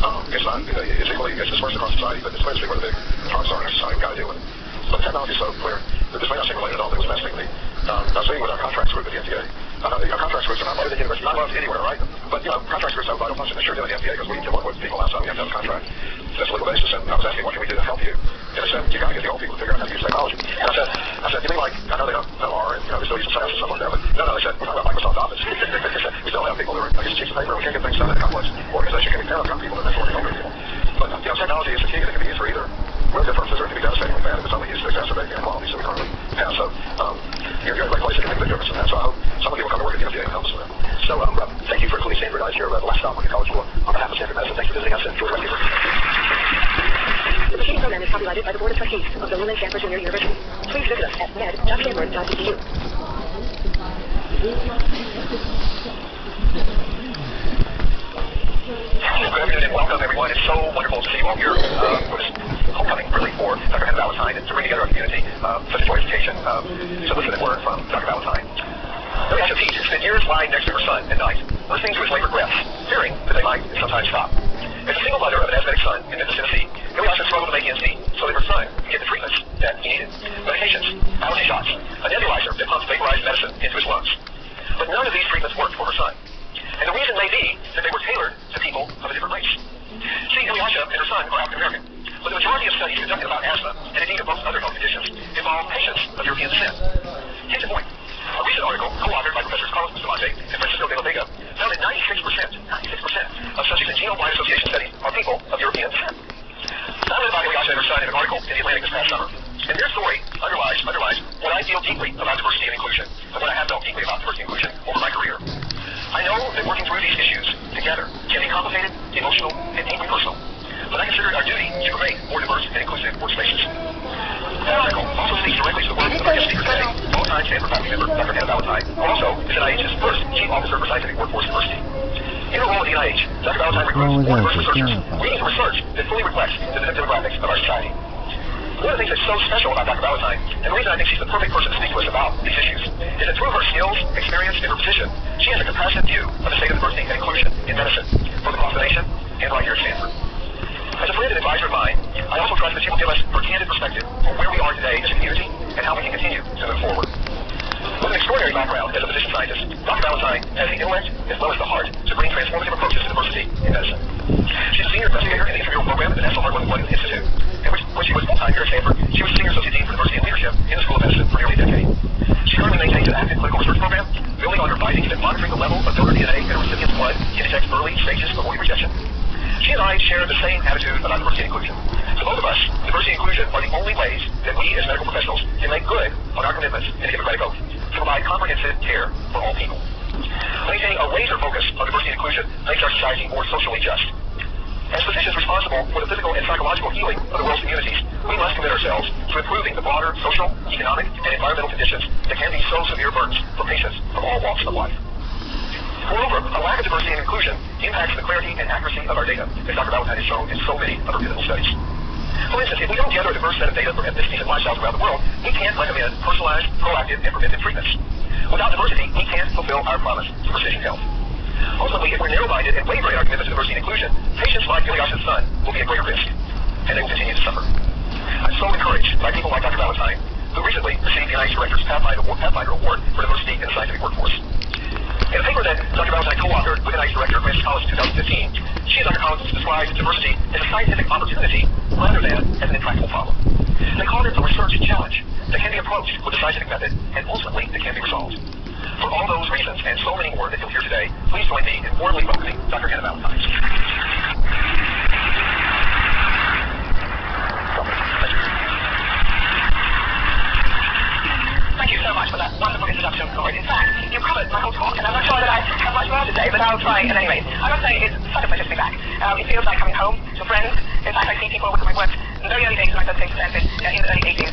It's dispersed across society, but it's clear to see where the big parts are in our society. We've got to deal with it. But the technology is so clear that this may not seem related at all, but it was fascinating me. I was speaking with our contracts group at the FDA. Contracts groups are not loved at the university, not loved anywhere, right? But, contracts groups have a vital function. They sure do at the FDA because we need to work with people outside. We have to have a contract. That's a legal basis. And I was asking, what can we do to help you? And I said, you got to get the old people to figure out how to use technology. And I said, you mean like, I know they don't know R and, they still use SAS and stuff like that, but no, they said, we're talking about Microsoft Office. We still have people that are, sheets of paper, we can't get things done in a complex organization. Can we pair up people and that's working over people? But, technology is the key, and it can be used for either real differences or it can be devastatingly bad if it's only used to exacerbate the inequalities that we currently have. So, you're in a great place to make a big difference in that. So I hope some of you will come to work at the FDA and help us with that. So, thank you for including Stanford as your last stop on your college tour. On behalf of Stanford Medicine, thanks for visiting us and enjoy the rest of your day. The preceding program is copyrighted by the Board of Trustees of the Lillian Stanford Junior University. Please visit us at med.stanford.edu. Good afternoon and welcome, everyone. It's so wonderful to see you all here for this homecoming, really, for Dr. Hannah Valentine and to bring together our community, such a joy education. So listen to the word from Dr. Valentine. Billy Asher Pete spent years lying next to her son at night, listening to his labored breaths, fearing that they might sometimes stop. As a single mother of an asthmatic son in Memphis, Tennessee, Billy Asher struggled to make ends meet so that her son could get the treatments that he needed. Medications, allergy shots, a nebulizer that pumps vaporized medicine into his lungs. But none of these treatments worked for her son. And the reason may be that they were tailored to people of a different race. See, Ilyasha and her son are African American, but the majority of studies conducted about asthma, and indeed of most other health conditions, involve patients of European descent. Case in point, a recent article co-authored by Professors Carlos Bustamante and Francisco de la Vega found that 96% of subjects in genome-wide association studies are people of European descent. I read about Ilyasha and her son in an article in The Atlantic this past summer, and their story underlies what I feel deeply about diversity and inclusion, and what I have felt deeply about diversity and inclusion over my career. I know that working through these issues together can be complicated, emotional, and deeply personal, but I consider it our duty to create more diverse and inclusive workspaces. That article also speaks directly to the work of our guest speaker today, longtime Stanford faculty member Dr. Hannah Valentine, who also is NIH's first Chief Officer for Scientific Workforce Diversity. In her role at the NIH, Dr. Valentine recruits more diverse researchers, leading to research that fully reflects the demographics of our society. One of the things that's so special about Dr. Valentine, and the reason I think she's the perfect person to speak to us about these issues, is that through her skills, experience, and her position, she has a compassionate view of the state of diversity and inclusion in medicine, both across the nation and right here at Stanford. As a friend and advisor of mine, I also trust that she will give us her candid perspective on where we are today as a community and how we can continue to move forward. With an extraordinary background as a physician scientist, Dr. Valentine has the intellect as well as the heart to bring transformative approaches to diversity in medicine. She's a senior investigator in the intramural program at the National Heart Lung Institute, and when she was full-time here at Stanford, she was senior associate dean for diversity and leadership in the School of Medicine for nearly a decade. She currently maintains an active clinical research program, building on her findings and monitoring the level of donor DNA in a recipient's blood to detect early stages of organ rejection. She and I share the same attitude about diversity and inclusion. To both of us, diversity and inclusion are the only ways that we as medical professionals can make good on our commitments in the Hippocratic Oath to provide comprehensive care for all people. Maintaining a laser focus on diversity and inclusion makes our society more socially just. As physicians responsible for the physical and psychological healing of the world's communities, we must commit ourselves to improving the broader social, economic, and environmental conditions that can be so severe burdens for patients from all walks of life. Moreover, a lack of diversity and inclusion impacts the clarity and accuracy of our data, as Dr. Valentine has shown in so many of her pivotal studies. For instance, if we don't gather a diverse set of data for ethnicities and lifestyles around the world, we can't recommend personalized, proactive, and preventive treatments. Without diversity, we can't fulfill our promise to precision health. Ultimately, if we're narrow-minded and waver in our commitment to diversity and inclusion, patients like Ilyasha's son will be at greater risk, and they will continue to suffer. I'm so encouraged by people like Dr. Valentine, who recently received the NIH Director's Pathfinder Award for Diversity in the Scientific Workforce. In a paper that Dr. Valentine co-authored with NIH Director Francis Collins in 2015, she and Dr. Collins described diversity as a scientific opportunity rather than as an intractable problem. They called it a research challenge that can be approached with a scientific method and ultimately that can be resolved. For all those reasons and so many more that you'll hear today, please join me in warmly welcoming Dr. Hannah Valentine. Thank you so much for that wonderful introduction, Corey. In fact, you covered my whole talk, and I'm not sure that I have much more to say, but I'll try at any rate. I must say it's such a pleasure to be back. It feels like coming home to friends. In fact, I see people with whom I worked in the very early days when I first came to Stanford in the early 80s.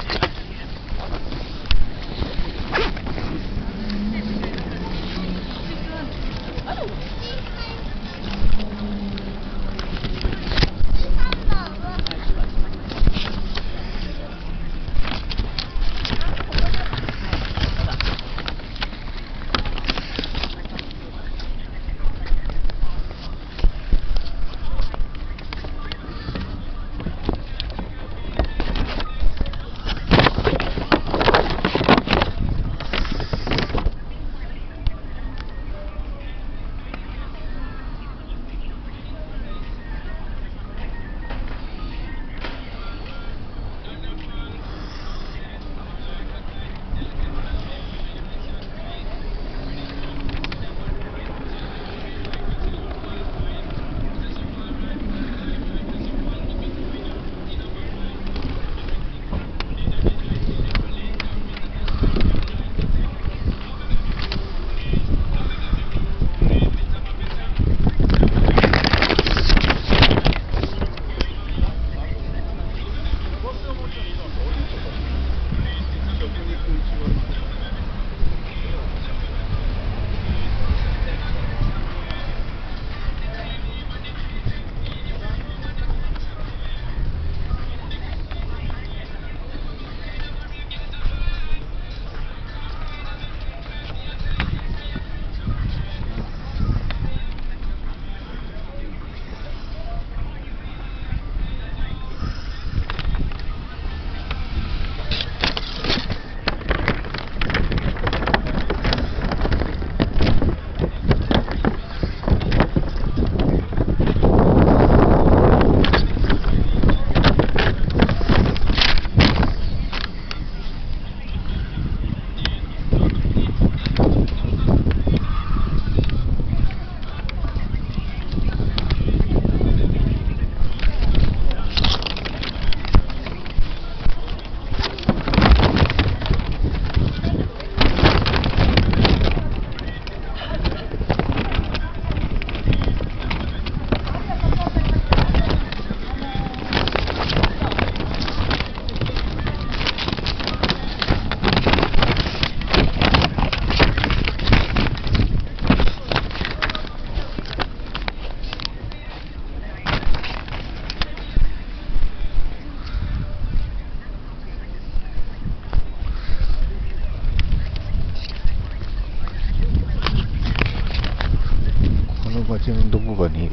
町のどこかに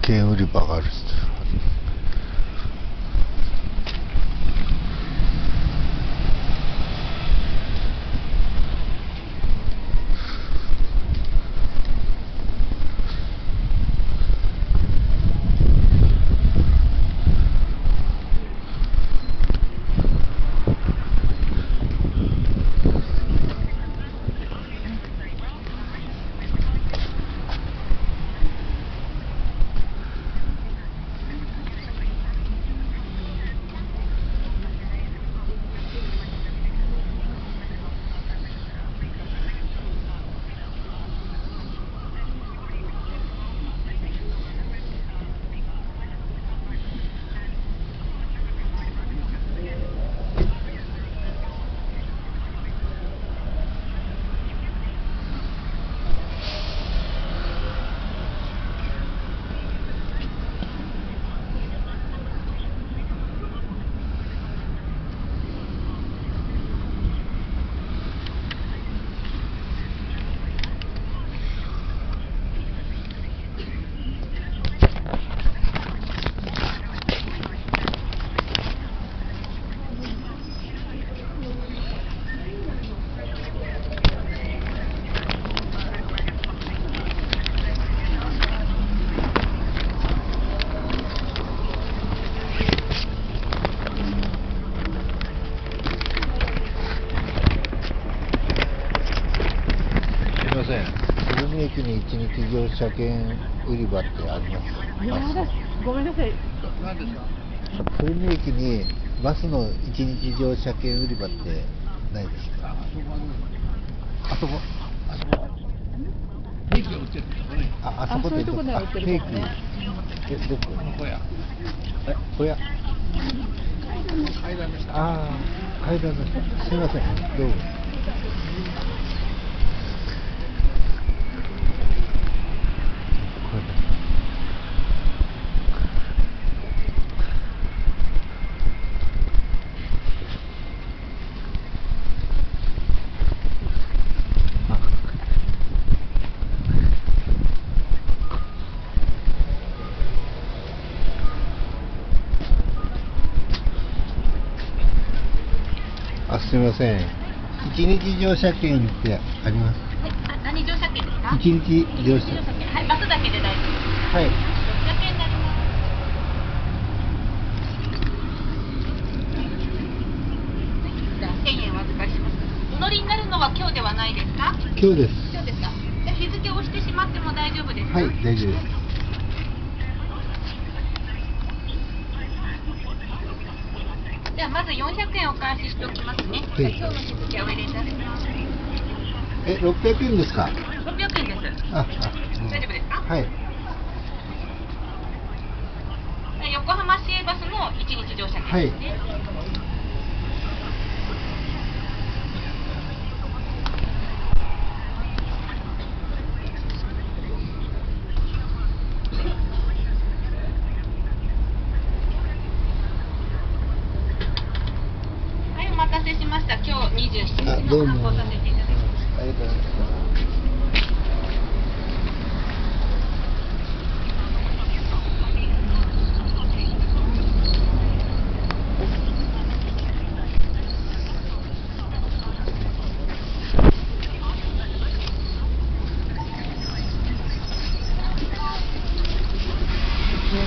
券売り場があるっつって。鶴見駅に一日乗車券売り場ってあります？いやだ、ごめんなさい。何ですか？鶴見駅にバスの一日乗車券売り場ってないですか？あそこケーキを売ってるんですよね。あそこそういうとこで売ってるかもね。ケーキどこ？この小屋。小屋。階段でした。ああ、階段です。すみません、どうも。すみません。一日乗車券ってあります？はい、何乗車券ですか？一日乗車。はい、バスだけで大丈夫です。はい。600円になります。じゃあ1000円お預かりします。お乗りになるのは今日ではないですか？今日です。今日ですか？じゃあ日付を押してしまっても大丈夫ですか？はい、大丈夫です。じゃあまず400円お返ししておきますね。はい。今日の日付をお入れいたします。600円ですか？600円です。大丈夫ですか？はい。横浜市営バスの1日乗車券ですね。はい、お待たせしました。今日27日の発行させていただきます。ありがとうございます。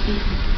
Thank you.